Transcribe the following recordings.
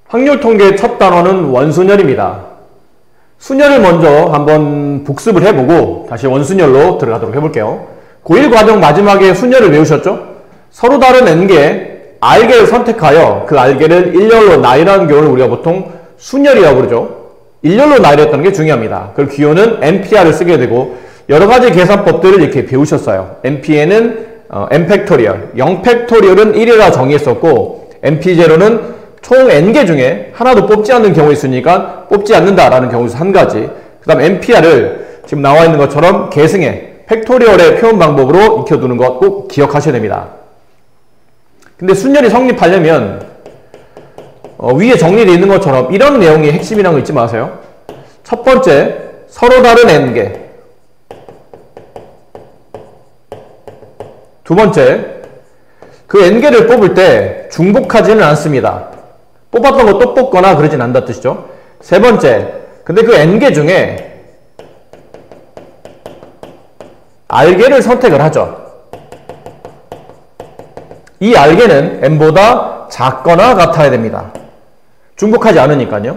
확률 통계 첫 단원은 원순열입니다. 순열을 먼저 한번 복습을 해보고 다시 원순열로 들어가도록 해볼게요. 고1 과정 마지막에 순열을 외우셨죠? 서로 다른 n개, r개를 선택하여 그 r개를 일렬로 나열하는 경우를 우리가 보통 순열이라고 부르죠. 일렬로 나열했다는 게 중요합니다. 그리고 기호는 npr을 쓰게 되고 여러가지 계산법들을 이렇게 배우셨어요. npn은 n팩토리얼, 0팩토리얼은 1이라 정의했었고 np0는 총 n개 중에 하나도 뽑지 않는 경우 있으니까 뽑지 않는다라는 경우에서 한 가지. 그 다음 npr을 지금 나와 있는 것처럼 계승의 팩토리얼의 표현 방법으로 익혀두는 것 꼭 기억하셔야 됩니다. 근데 순열이 성립하려면 위에 정리되어 있는 것처럼 이런 내용이 핵심이라는 거 잊지 마세요. 첫 번째, 서로 다른 n개. 두 번째, 그 n개를 뽑을 때 중복하지는 않습니다. 뽑았던 거 또 뽑거나 그러진 않다 뜻이죠. 세 번째, 근데 그 n개 중에 r개를 선택을 하죠. 이 r개는 n보다 작거나 같아야 됩니다. 중복하지 않으니까요.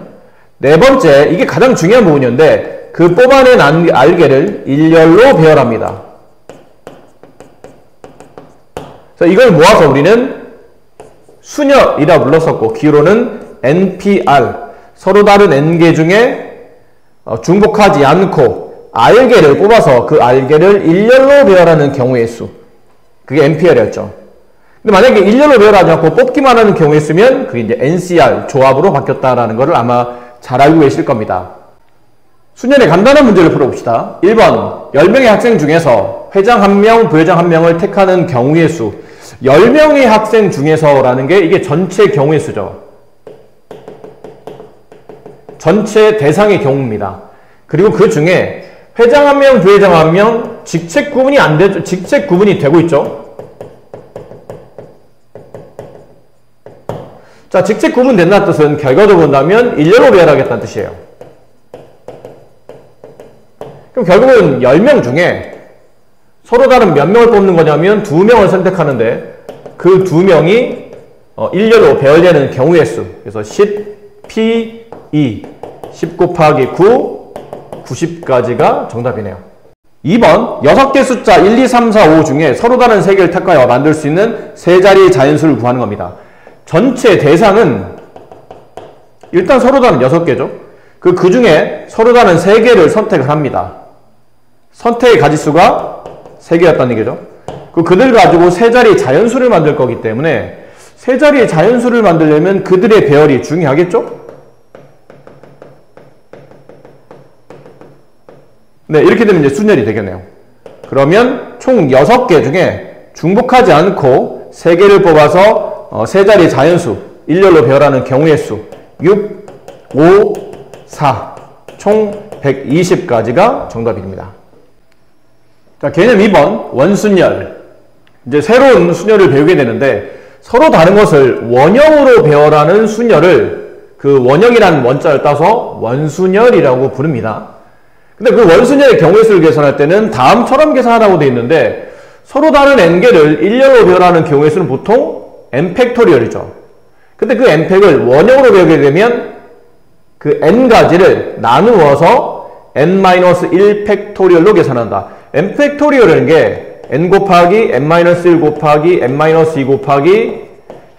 네 번째, 이게 가장 중요한 부분이었는데 그 뽑아낸 r개를 일렬로 배열합니다. 그래서 이걸 모아서 우리는 순열이라 불렀었고 기호로는 npr, 서로 다른 n개 중에 중복하지 않고 r개를 뽑아서 그 r개를 일렬로 배열하는 경우의 수, 그게 npr이었죠. 근데 만약에 일렬로 배열하지 않고 뽑기만 하는 경우에 쓰면 그게 이제 ncr, 조합으로 바뀌었다라는 것을 아마 잘 알고 계실 겁니다. 순열의 간단한 문제를 풀어봅시다. 1번, 10명의 학생 중에서 회장 1명, 부회장 1명을 택하는 경우의 수. 10명의 학생 중에서라는 게 이게 전체 경우의 수죠. 전체 대상의 경우입니다. 그리고 그 중에 회장 1명, 부회장 1명, 직책 구분이 안 되죠. 직책 구분이 되고 있죠. 자, 직책 구분 된다는 뜻은 결과도 본다면 일렬로 배열하겠다는 뜻이에요. 그럼 결국은 10명 중에 서로 다른 몇 명을 뽑는 거냐면 2명을 선택하는데 그 2명이 일렬로 배열되는 경우의 수. 그래서 10, P, 2, 10 곱하기 9, 90까지가 정답이네요. 2번, 6개 숫자 1, 2, 3, 4, 5 중에 서로 다른 3개를 택하여 만들 수 있는 세 자리의 자연수를 구하는 겁니다. 전체 대상은 일단 서로 다른 6개죠. 그 중에 서로 다른 3개를 선택을 합니다. 선택의 가지수가 3개였다는 얘기죠. 그들 가지고 세 자리의 자연수를 만들 거기 때문에 세 자리의 자연수를 만들려면 그들의 배열이 중요하겠죠? 네, 이렇게 되면 이제 순열이 되겠네요. 그러면 총 6개 중에 중복하지 않고 3개를 뽑아서 세 자리의 자연수, 일렬로 배열하는 경우의 수 6, 5, 4, 총 120까지가 정답입니다. 자, 개념 2번, 원순열. 이제 새로운 순열을 배우게 되는데 서로 다른 것을 원형으로 배열하는 순열을 그 원형이라는 원자를 따서 원순열이라고 부릅니다. 근데 그 원순열의 경우의 수를 계산할 때는 다음처럼 계산하라고 되어 있는데 서로 다른 n개를 일렬로 배열하는 경우의 수는 보통 n팩토리얼이죠. 근데 그 n팩을 원형으로 배우게 되면 그 n가지를 나누어서 n-1 팩토리얼로 계산한다. n팩토리얼이라는 게 n 곱하기 n-1 곱하기 n-2 곱하기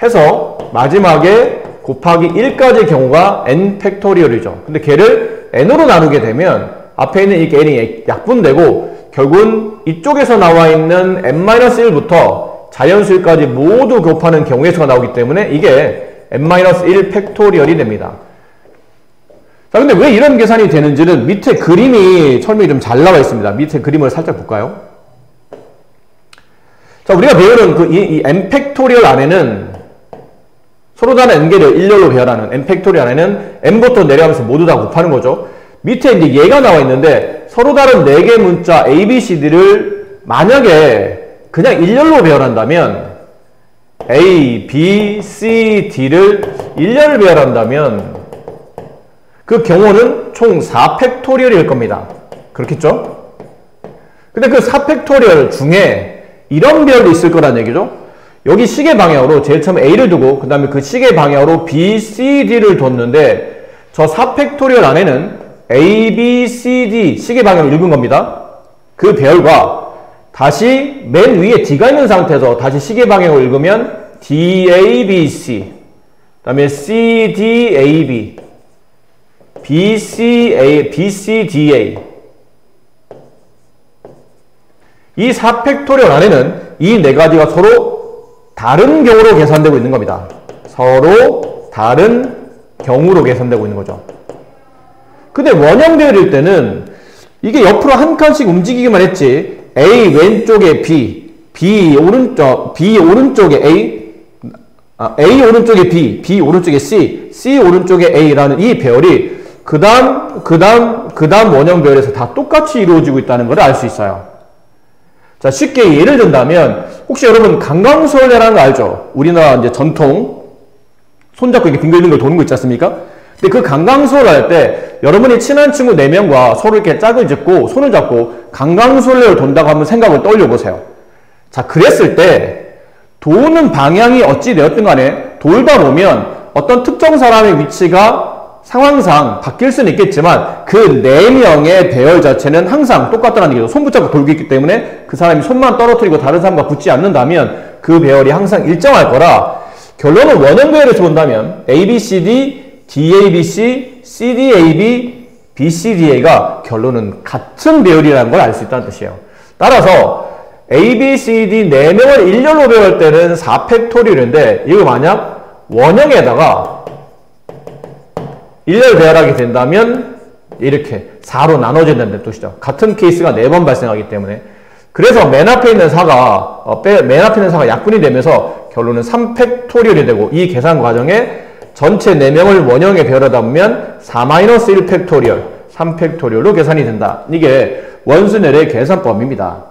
해서 마지막에 곱하기 1까지의 경우가 n 팩토리얼이죠. 근데 걔를 n으로 나누게 되면 앞에 있는 이 n이 약분되고 결국은 이쪽에서 나와 있는 n-1부터 자연수까지 모두 곱하는 경우의 수가 나오기 때문에 이게 n-1 팩토리얼이 됩니다. 자, 근데 왜 이런 계산이 되는지는 밑에 그림이 설명이 좀 잘 나와 있습니다. 밑에 그림을 살짝 볼까요? 자, 우리가 배우는 이 n 팩토리얼 안에는 서로 다른 n개를 일렬로 배열하는 n 팩토리얼 안에는 n부터 내려가면서 모두 다 곱하는 거죠. 밑에 이제 얘가 나와 있는데 서로 다른 4개 문자 A, B, C, D를 만약에 그냥 일렬로 배열한다면 A, B, C, D를 일렬로 배열한다면 그 경우는 총 4팩토리얼일 겁니다. 그렇겠죠? 근데 그 4팩토리얼 중에 이런 배열도 있을 거란 얘기죠. 여기 시계 방향으로 제일 처음 A를 두고 그 다음에 그 시계 방향으로 B, C, D를 뒀는데 저 4팩토리얼 안에는 A, B, C, D 시계 방향으로 읽은 겁니다. 그 배열과 다시 맨 위에 D가 있는 상태에서 다시 시계 방향으로 읽으면 D, A, B, C 그 다음에 C, D, A, B B, C, A, B, C, D, A 이 4팩토리얼 안에는 이 네 가지가 서로 다른 경우로 계산되고 있는 겁니다. 서로 다른 경우로 계산되고 있는 거죠. 근데 원형 배열일 때는 이게 옆으로 한 칸씩 움직이기만 했지 A 왼쪽에 B, B 오른쪽에 A, A 오른쪽에 B, B 오른쪽에 C, C 오른쪽에 A라는 이 배열이 그 다음 원형 배열에서 다 똑같이 이루어지고 있다는 걸 알 수 있어요. 자, 쉽게 예를 든다면, 혹시 여러분 강강수월래라는 거 알죠? 우리나라 이제 전통, 손잡고 이렇게 빙글빙글 도는 거 있지 않습니까? 근데 그 강강수월 할 때, 여러분이 친한 친구 4명과 서로 이렇게 짝을 짓고, 손을 잡고, 강강수월래를 돈다고 한번 생각을 떠올려 보세요. 자, 그랬을 때, 도는 방향이 어찌 되었든 간에, 돌다 보면, 어떤 특정 사람의 위치가 상황상 바뀔 수는 있겠지만 그 4명의 배열 자체는 항상 똑같다는 얘기죠. 손 붙잡고 돌고 있기 때문에 그 사람이 손만 떨어뜨리고 다른 사람과 붙지 않는다면 그 배열이 항상 일정할 거라 결론은 원형 배열에서 본다면 ABCD, DABC, CDAB, BCDA가 결론은 같은 배열이라는 걸 알 수 있다는 뜻이에요. 따라서 ABCD 4명을 일렬로 배울 때는 4팩토리얼인데 이거 만약 원형에다가 일렬 배열하게 된다면 이렇게 4로 나눠진다는 뜻이죠. 같은 케이스가 4번 발생하기 때문에 그래서 맨 앞에 있는 사가 약분이 되면서 결론은 3팩토리얼이 되고 이 계산 과정에 전체 4명을 원형에 배열하다 보면 4-1팩토리얼 3팩토리얼로 계산이 된다. 이게 원순열의 계산법입니다.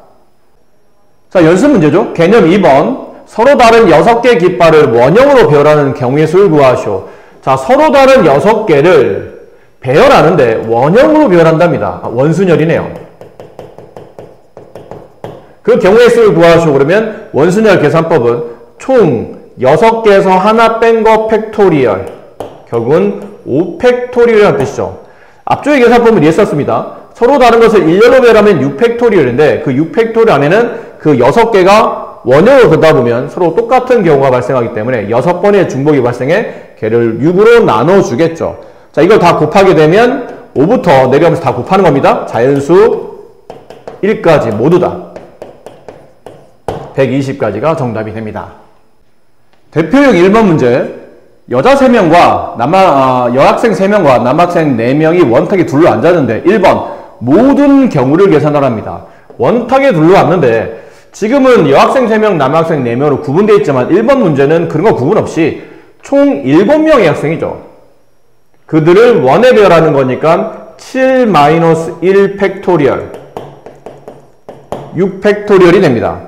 자, 연습 문제죠. 개념 2번 서로 다른 6개의 깃발을 원형으로 배열하는 경우의 수를 구하시오. 자, 서로 다른 6개를 배열하는데 원형으로 배열한답니다. 원순열이네요. 그 경우의 수를 구하시오. 그러면 원순열 계산법은 총 6개에서 하나 뺀 거 팩토리얼 결국은 5팩토리얼이라는 뜻이죠. 앞쪽의 계산법은 이랬었습니다. 서로 다른 것을 일렬로 배열하면 6팩토리얼인데 그 6팩토리얼 안에는 그 6개가 원형으로 걷다 보면 서로 똑같은 경우가 발생하기 때문에 6번의 중복이 발생해 걔를 6으로 나눠주겠죠. 자, 이걸 다 곱하게 되면 5부터 내려가면서 다 곱하는 겁니다. 자연수 1까지 모두 다 120까지가 정답이 됩니다. 대표형 1번 문제 여자 3명과 여학생 3명과 남학생 4명이 원탁에 둘러 앉았는데 1번 모든 경우를 계산하랍니다. 원탁에 둘러 앉는데 지금은 여학생 3명, 남학생 4명으로 구분되어 있지만 1번 문제는 그런 거 구분 없이 총 7명의 학생이죠. 그들을 원에 배열하는 거니까 7-1 팩토리얼 6 팩토리얼이 됩니다.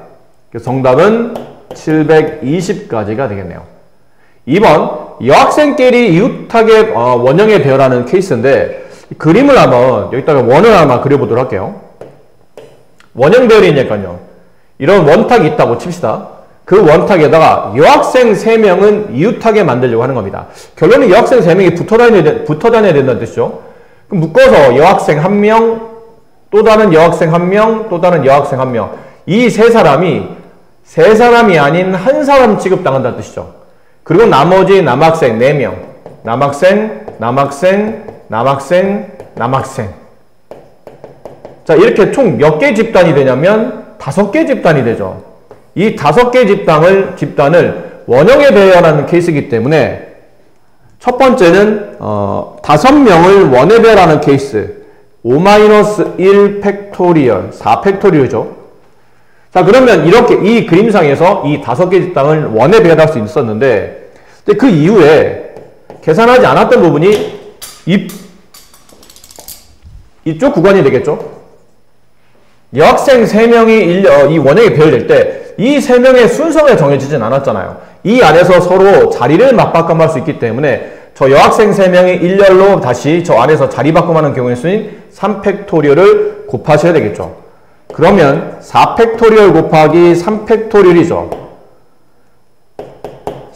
그래서 정답은 720까지가 되겠네요. 2번 여학생끼리 이웃하게 원형에 배열하는 케이스인데 그림을 한번 여기다가 원을 한번 그려보도록 할게요. 원형 배열이니까요. 이런 원탁이 있다고 칩시다. 그 원탁에다가 여학생 3명은 이웃하게 만들려고 하는 겁니다. 결론은 여학생 3명이 붙어 다녀야 된다는 뜻이죠. 그럼 묶어서 여학생 1명, 또 다른 여학생 1명, 또 다른 여학생 1명. 이 세 사람이 아닌 한 사람 취급당한다는 뜻이죠. 그리고 나머지 남학생 4명. 남학생. 자, 이렇게 총 몇 개 집단이 되냐면 5개 집단이 되죠. 이 5개 집단을 원형에 배열하는 케이스이기 때문에 첫 번째는 5명을 원에 배열하는 케이스 5-1 팩토리얼 4팩토리얼이죠. 자, 그러면 이렇게 이 그림상에서 이 5개 집단을 원에 배열할 수 있었는데 그 이후에 계산하지 않았던 부분이 이쪽 구간이 되겠죠. 여학생 3명이 이 원형에 배열될 때 이 3명의 순서가 정해지진 않았잖아요. 이 안에서 서로 자리를 맞바꿈할 수 있기 때문에 저 여학생 3명이 일렬로 다시 저 안에서 자리 바꿈하는 경우의 수인 3팩토리얼을 곱하셔야 되겠죠. 그러면 4팩토리얼 곱하기 3팩토리얼이죠.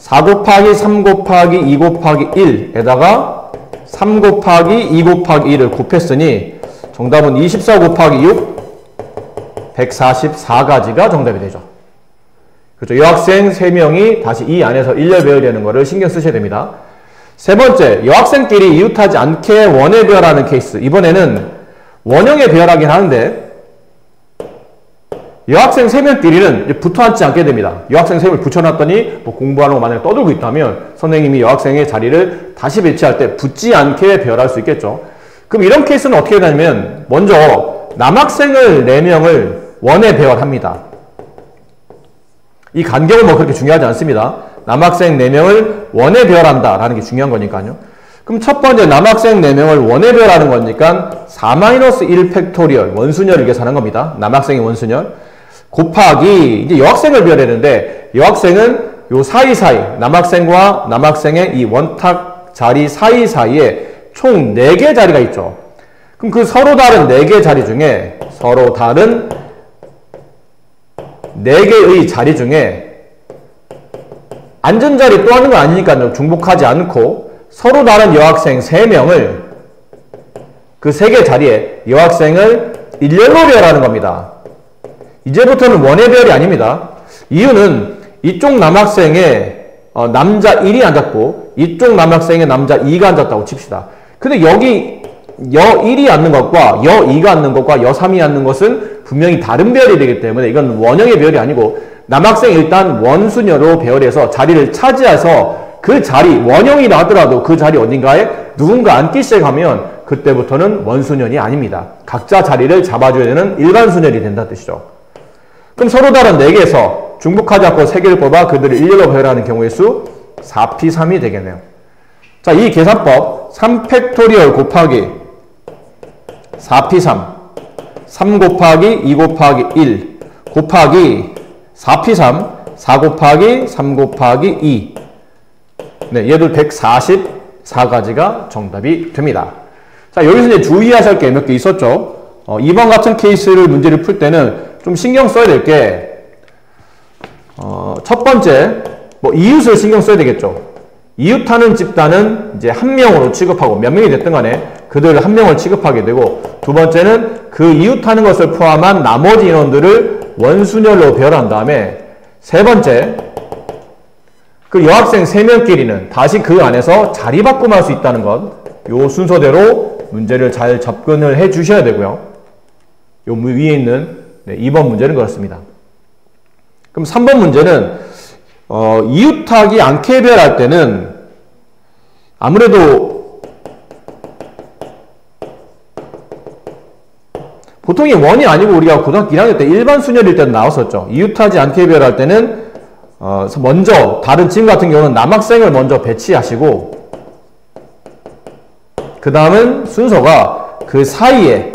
4 곱하기 3 곱하기 2 곱하기 1에다가 3 곱하기 2 곱하기 1을 곱했으니 정답은 24 곱하기 6, 144가지가 정답이 되죠. 그렇죠. 여학생 3명이 다시 이 안에서 일렬 배열되는 거를 신경 쓰셔야 됩니다. 세 번째, 여학생끼리 이웃하지 않게 원에 배열하는 케이스. 이번에는 원형에 배열하긴 하는데 여학생 3명끼리는 붙어 앉지 않게 됩니다. 여학생 3명을 붙여놨더니 뭐 공부하는 거 만약에 떠들고 있다면 선생님이 여학생의 자리를 다시 배치할 때 붙지 않게 배열할 수 있겠죠. 그럼 이런 케이스는 어떻게 되냐면 먼저 남학생을 4명을 원에 배열합니다. 이 간격은 뭐 그렇게 중요하지 않습니다. 남학생 4명을 원에 배열한다 라는 게 중요한 거니까요. 그럼 첫 번째 남학생 4명을 원에 배열하는 거니까 4-1 팩토리얼 원순열을 계산한 겁니다. 남학생의 원순열 곱하기 이제 여학생을 배열했는데 여학생은 요 사이사이 남학생과 남학생의 이 원탁 자리 사이사이에 총 4개 자리가 있죠. 그럼 그 서로 다른 4개 자리 중에 서로 다른 4개의 자리 중에 앉은 자리 또 하는 건 아니니까요. 중복하지 않고 서로 다른 여학생 3명을 그 3개 자리에 여학생을 일렬로 배열하는 겁니다. 이제부터는 원의 배열이 아닙니다. 이유는 이쪽 남학생의 남자 1이 앉았고 이쪽 남학생의 남자 2가 앉았다고 칩시다. 근데 여기 여 1이 앉는 것과 여 2가 앉는 것과 여 3이 앉는 것은 분명히 다른 배열이 되기 때문에 이건 원형의 배열이 아니고 남학생이 일단 원순열로 배열해서 자리를 차지해서 그 자리, 원형이라 하더라도 그 자리 어딘가에 누군가 앉기 시작하면 그때부터는 원순열이 아닙니다. 각자 자리를 잡아줘야 되는 일반순열이 된다는 뜻이죠. 그럼 서로 다른 4개에서 중복하지 않고 3개를 뽑아 그들을 일렬로 배열하는 경우의 수 4p3이 되겠네요. 자, 이 계산법 3팩토리얼 곱하기 4p3 3 곱하기 2 곱하기 1 곱하기 4p3 4 곱하기 3 곱하기 2 네, 얘도 144가지가 정답이 됩니다. 자, 여기서 이제 주의하실 게 몇 개 있었죠. 이번 같은 케이스를 문제를 풀 때는 좀 신경 써야 될 게 첫 번째 뭐 이웃을 신경 써야 되겠죠. 이웃하는 집단은 이제 한 명으로 취급하고 몇 명이 됐든 간에 그들 한 명을 취급하게 되고 두 번째는 그 이웃하는 것을 포함한 나머지 인원들을 원순열로 배열한 다음에 세 번째 그 여학생 3명끼리는 다시 그 안에서 자리바꿈할 수 있다는 것, 요 순서대로 문제를 잘 접근을 해 주셔야 되고요. 요 위에 있는 2번 문제는 그렇습니다. 그럼 3번 문제는 이웃하기 않게 배열할 때는 아무래도 보통이 원이 아니고 우리가 고등학교 1학년 때 일반 순열일 때도 나왔었죠. 이웃하지 않게 배열할 때는 먼저 다른 지금 같은 경우는 남학생을 먼저 배치하시고 그 다음은 순서가 그 사이에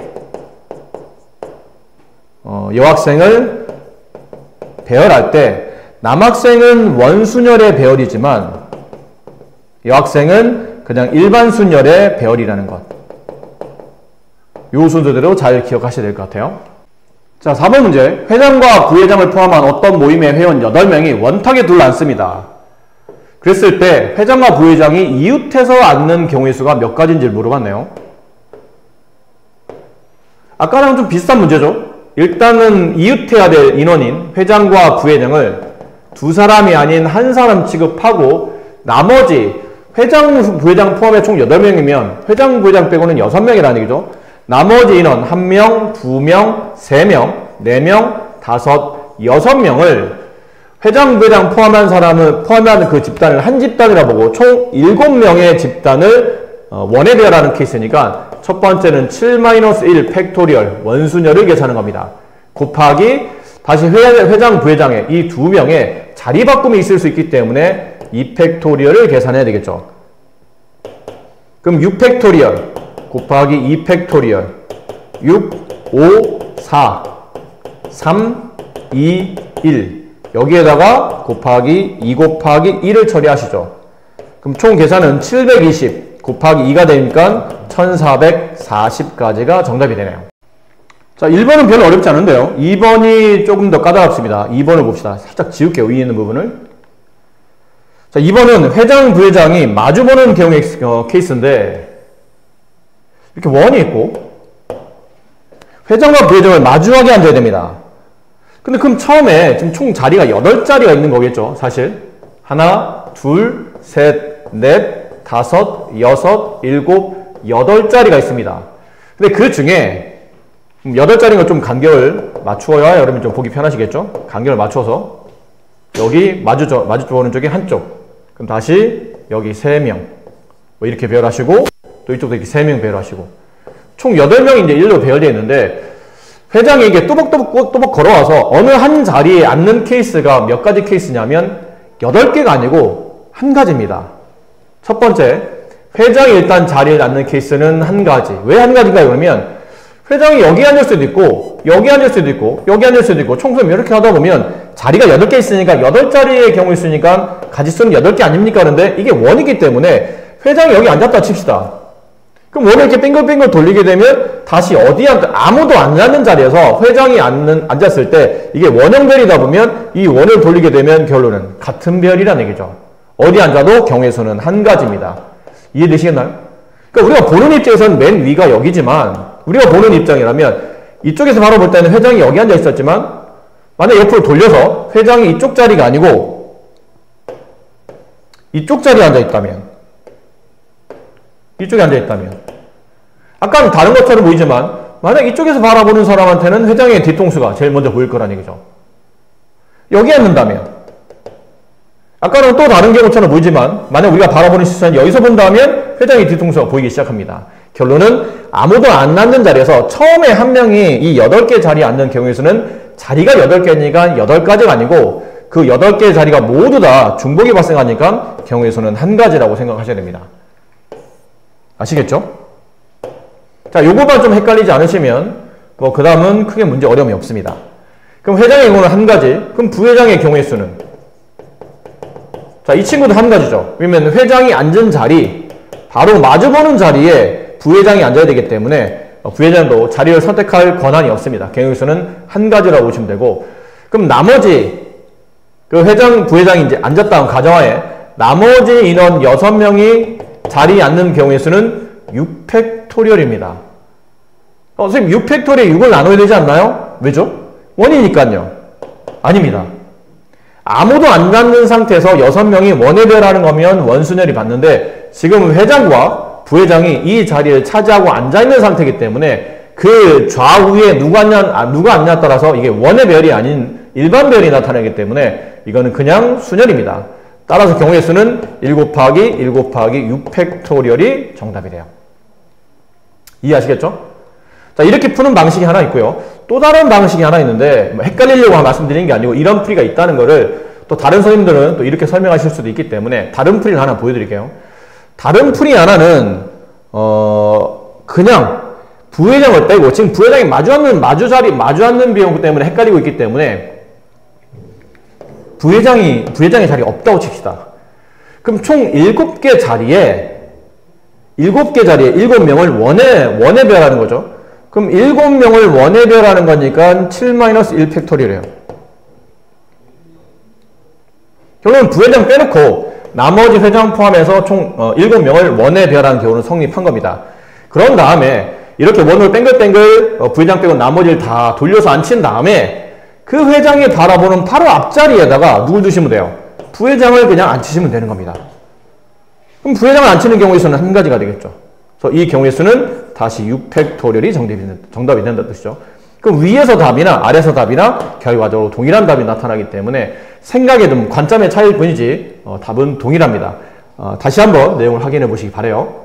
여학생을 배열할 때 남학생은 원순열의 배열이지만 여학생은 그냥 일반 순열의 배열이라는 것. 요 순서대로 잘 기억하셔야 될 것 같아요. 자, 4번 문제. 회장과 부회장을 포함한 어떤 모임의 회원 8명이 원탁에 둘러앉습니다. 그랬을 때 회장과 부회장이 이웃해서 앉는 경우의 수가 몇 가지인지를 물어봤네요. 아까랑 좀 비슷한 문제죠. 일단은 이웃해야 될 인원인 회장과 부회장을 두 사람이 아닌 한 사람 취급하고 나머지 회장, 부회장 포함해 총 8명이면 회장, 부회장 빼고는 6명이라는 얘기죠. 나머지 인원 1명, 2명, 3명, 4명, 5, 6명을 회장, 부회장 포함하는 그 집단을 한 집단이라 보고 총 7명의 집단을 원에 배열하는 케이스니까 첫 번째는 7-1 팩토리얼 원순열을 계산하는 겁니다. 곱하기 다시 회장, 부회장의 이 2명의 자리 바꿈이 있을 수 있기 때문에 2 팩토리얼을 계산해야 되겠죠. 그럼 6 팩토리얼 곱하기 2 팩토리얼 6, 5, 4, 3, 2, 1 여기에다가 곱하기 2 곱하기 1을 처리하시죠. 그럼 총 계산은 720 곱하기 2가 되니까 1440까지가 정답이 되네요. 자, 1번은 별로 어렵지 않은데요. 2번이 조금 더 까다롭습니다. 2번을 봅시다. 살짝 지울게요. 위에 있는 부분을. 자, 2번은 회장, 부회장이 마주보는 경우의 케이스인데 이렇게 원이 있고 회장과 부회장을 마주하게 앉아야 됩니다. 근데 그럼 처음에 지금 총 자리가 8자리가 있는 거겠죠, 사실. 하나, 둘, 셋, 넷, 다섯, 여섯, 일곱, 8자리가 있습니다. 근데 그 중에 8자리인 거 좀 간격을 맞추어야 여러분 좀 보기 편하시겠죠? 간격을 맞춰서 여기 마주보는 쪽에 한쪽, 그럼 다시 여기 3명 뭐 이렇게 배열하시고 또 이쪽도 이렇게 3명 배열하시고 총 8명이 이제 일로 배열되어 있는데 회장이 이게 또박또박 걸어와서 어느 한 자리에 앉는 케이스가 몇 가지 케이스냐면 8개가 아니고 한 가지입니다. 첫 번째, 회장이 일단 자리에 앉는 케이스는 한 가지. 왜 한 가지인가 그러면 회장이 여기 앉을 수도 있고 여기 앉을 수도 있고 여기 앉을 수도 있고 총 이렇게 하다 보면 자리가 8개 있으니까 8자리의 경우 있으니까 가지수는 8개 아닙니까? 그런데 이게 원이기 때문에 회장이 여기 앉았다 칩시다. 그럼 원을 이렇게 빙글빙글 돌리게 되면 다시 아무도 안 앉는 자리에서 회장이 앉았을 때 이게 원형별이다 보면 이 원을 돌리게 되면 결론은 같은 별이라는 얘기죠. 어디 앉아도 경우의 수는 한 가지입니다. 이해되시겠나요? 그러니까 우리가 보는 입장에서는 맨 위가 여기지만 우리가 보는 입장이라면 이쪽에서 바로 볼 때는 회장이 여기 앉아 있었지만 만약 옆으로 돌려서 회장이 이쪽 자리가 아니고 이쪽 자리에 앉아 있다면 이쪽에 앉아있다면 아까는 다른 것처럼 보이지만 만약 이쪽에서 바라보는 사람한테는 회장의 뒤통수가 제일 먼저 보일 거라는 얘기죠. 여기 앉는다면 아까는 또 다른 경우처럼 보이지만 만약 우리가 바라보는 시선이 여기서 본다면 회장의 뒤통수가 보이기 시작합니다. 결론은 아무도 안 앉는 자리에서 처음에 한 명이 이 8개 자리에 앉는 경우에서는 자리가 8개니까 8가지가 아니고 그 8개의 자리가 모두 다 중복이 발생하니까 경우에서는 한 가지라고 생각하셔야 됩니다. 아시겠죠? 자, 요거만 좀 헷갈리지 않으시면 뭐 그 다음은 크게 문제 어려움이 없습니다. 그럼 회장의 경우는 한 가지, 그럼 부회장의 경우의 수는 자, 이 친구도 한 가지죠. 왜냐면 회장이 앉은 자리 바로 마주보는 자리에 부회장이 앉아야 되기 때문에 부회장도 자리를 선택할 권한이 없습니다. 경우의 수는 한 가지라고 보시면 되고, 그럼 나머지 그 회장, 부회장이 이제 앉았다는 가정하에 나머지 인원 6명이 자리에 앉는 경우의 수는 6팩토리얼입니다. 선생님 6팩토리에 6을 나눠야 되지 않나요? 왜죠? 원이니까요. 아닙니다. 아무도 안 앉는 상태에서 6명이 원에 배열하는 거면 원순열이 받는데 지금 회장과 부회장이 이 자리를 차지하고 앉아있는 상태이기 때문에 그 좌우에 누가 앉냐에 따라서 이게 원의 배열이 아닌 일반 배열이 나타나기 때문에 이거는 그냥 순열입니다. 따라서 경우의 수는 1 곱하기 1 곱하기 6팩토리얼이 정답이 돼요. 이해하시겠죠? 자, 이렇게 푸는 방식이 하나 있고요. 또 다른 방식이 하나 있는데 헷갈리려고 말씀드리는 게 아니고 이런 풀이가 있다는 거를 또 다른 선생님들은 또 이렇게 설명하실 수도 있기 때문에 다른 풀이를 하나 보여드릴게요. 다른 풀이 하나는 그냥 부회장을 빼고 지금 부회장이 마주 앉는 비용 때문에 헷갈리고 있기 때문에 부회장의 자리가 없다고 칩시다. 그럼 총 7개 자리에 7명을 원에 배열하는 거죠. 그럼 7명을 원에 배열하는 거니까 7-1 팩토리래요. 결국은 부회장 빼놓고 나머지 회장 포함해서 총 7명을 원에 배열하는 경우는 성립한 겁니다. 그런 다음에 이렇게 원을 뱅글뱅글 부회장 빼고 나머지를 다 돌려서 앉힌 다음에 그 회장이 바라보는 바로 앞자리에다가 누굴 두시면 돼요? 부회장을 그냥 앉히시면 되는 겁니다. 그럼 부회장을 앉히는 경우의 수는 한 가지가 되겠죠. 그래서 이 경우의 수는 다시 6팩토리얼이 정답이 된다는 뜻이죠. 그럼 위에서 답이나 아래에서 답이나 결과적으로 동일한 답이 나타나기 때문에 생각의 좀 관점의 차이일 뿐이지 답은 동일합니다. 다시 한번 내용을 확인해 보시기 바라요.